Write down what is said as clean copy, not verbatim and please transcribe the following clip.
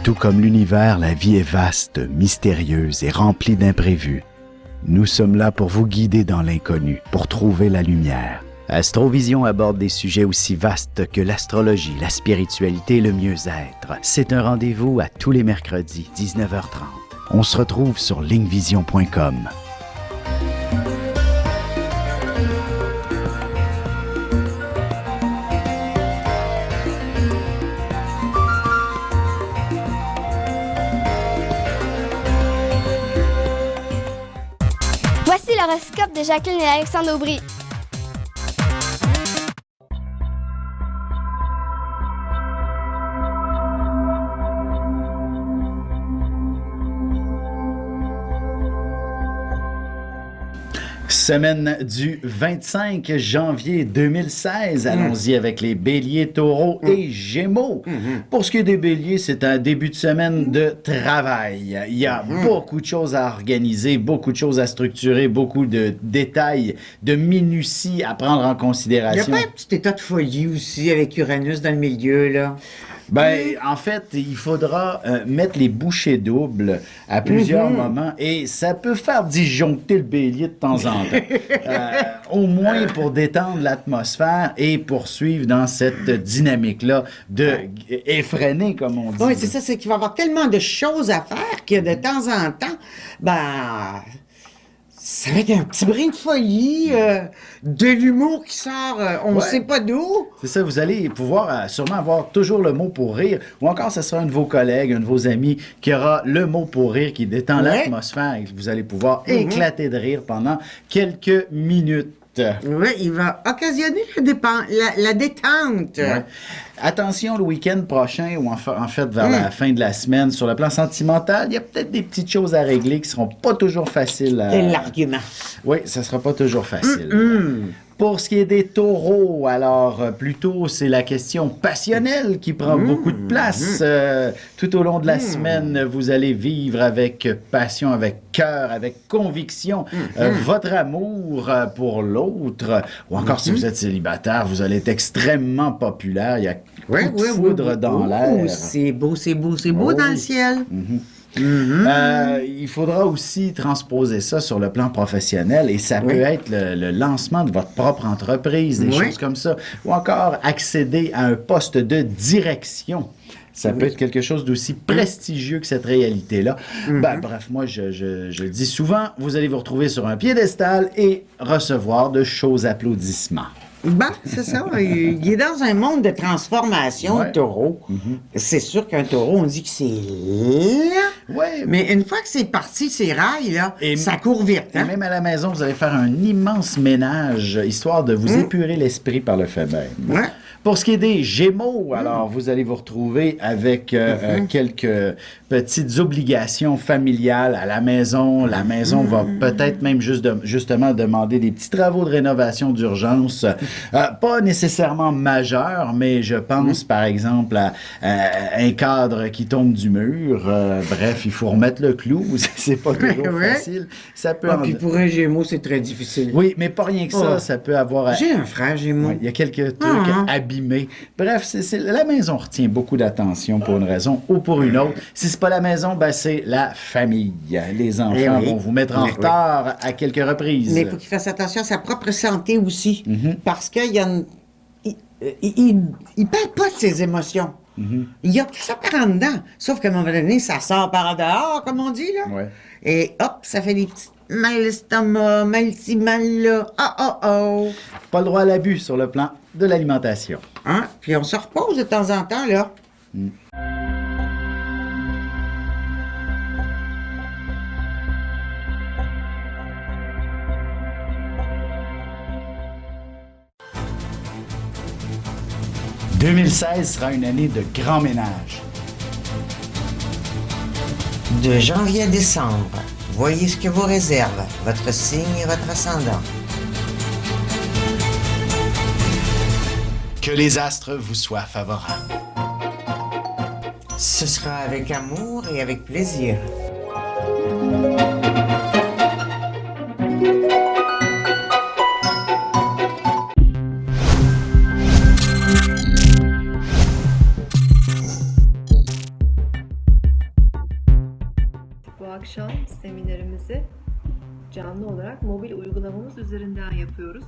Tout comme l'univers, la vie est vaste, mystérieuse et remplie d'imprévus. Nous sommes là pour vous guider dans l'inconnu, pour trouver la lumière. Astrovision aborde des sujets aussi vastes que l'astrologie, la spiritualité et le mieux-être. C'est un rendez-vous à tous les mercredis, 19h30. On se retrouve sur linkvision.com. Voici l'horoscope de Jacqueline et Alexandre Aubry. Semaine du 25 janvier 2016. Allons-y avec les béliers, taureaux et gémeaux. Pour ce qui est des béliers, c'est un début de semaine de travail. Il y a beaucoup de choses à organiser, beaucoup de choses à structurer, beaucoup de détails, de minutie à prendre en Il n'y a considération. pas un petit état de folie aussi avec Uranus dans le milieu, là? Ben, en fait, il faudra mettre les bouchées doubles à plusieurs moments et ça peut faire disjoncter le bélier de temps en temps. Au moins pour détendre l'atmosphère et poursuivre dans cette dynamique-là de effréner, comme on dit. Oui, c'est ça, c'est qu'il va y avoir tellement de choses à faire que de temps en temps, ben, ça va être un petit brin de folie, de l'humour qui sort, on ne Ouais. sait pas d'où. C'est ça, vous allez pouvoir sûrement avoir toujours le mot pour rire, ou encore ce sera un de vos collègues, un de vos amis qui aura le mot pour rire qui détend l'atmosphère et que vous allez pouvoir éclater de rire pendant quelques minutes. Oui, il va occasionner la détente. Ouais. Attention, le week-end prochain, ou en fait vers la fin de la semaine, sur le plan sentimental, il y a peut-être des petites choses à régler qui seront pas toujours faciles à... Quel argument. Oui, ça sera pas toujours facile. Pour ce qui est des taureaux, alors plutôt c'est la question passionnelle qui prend beaucoup de place. Tout au long de la semaine, vous allez vivre avec passion, avec cœur, avec conviction votre amour pour l'autre. Ou encore si vous êtes célibataire, vous allez être extrêmement populaire. Il y a coup de foudre dans l'air. C'est beau, c'est beau, c'est beau dans le ciel. Il faudra aussi transposer ça sur le plan professionnel et ça peut être le lancement de votre propre entreprise, des choses comme ça, ou encore accéder à un poste de direction. Ça peut être quelque chose d'aussi prestigieux que cette réalité-là. Ben, bref, moi, je dis souvent, vous allez vous retrouver sur un piédestal et recevoir de chauds applaudissements. Ben, c'est ça. Il est dans un monde de transformation, le taureau. C'est sûr qu'un taureau, on dit que c'est lent. Ouais. Mais une fois que c'est parti, ces rails, là, Et ça court vite. Et Hein? même à la maison, vous allez faire un immense ménage, histoire de vous épurer l'esprit par le fait même. Ouais. Pour ce qui est des Gémeaux, alors, vous allez vous retrouver avec quelques petites obligations familiales à la maison. La maison va peut-être même justement demander des petits travaux de rénovation d'urgence. Pas nécessairement majeurs, mais je pense, par exemple, à un cadre qui tombe du mur. Bref, il faut remettre le clou. C'est pas toujours facile. Ça peut Puis pour un Gémeaux, c'est très difficile. Oui, mais pas rien que ça. Ça peut avoir... J'ai un frère Gémeaux. Il y a quelques trucs abîmés. Bref, la maison retient beaucoup d'attention pour une raison ou pour une autre. Si c'est pas la maison, ben c'est la famille. Les enfants vont vous mettre en retard à quelques reprises. Mais il faut qu'il fasse attention à sa propre santé aussi. Parce qu'il y a il perd pas de ses émotions. Il y a tout ça par en dedans. Sauf qu'à un moment donné, ça sort par en dehors, comme on dit, là. Ouais. Et hop, ça fait des petits mal l'estomac, mal ci, mal là. Pas le droit à l'abus sur le plan de l'alimentation. Hein? Puis on se repose de temps en temps, là. « 2016 sera une année de grand ménage. De janvier à décembre, voyez ce que vous réserve votre signe et votre ascendant. Que les astres vous soient favorables. Ce sera avec amour et avec plaisir. akşam seminerimizi canlı olarak mobil uygulamamız üzerinden yapıyoruz.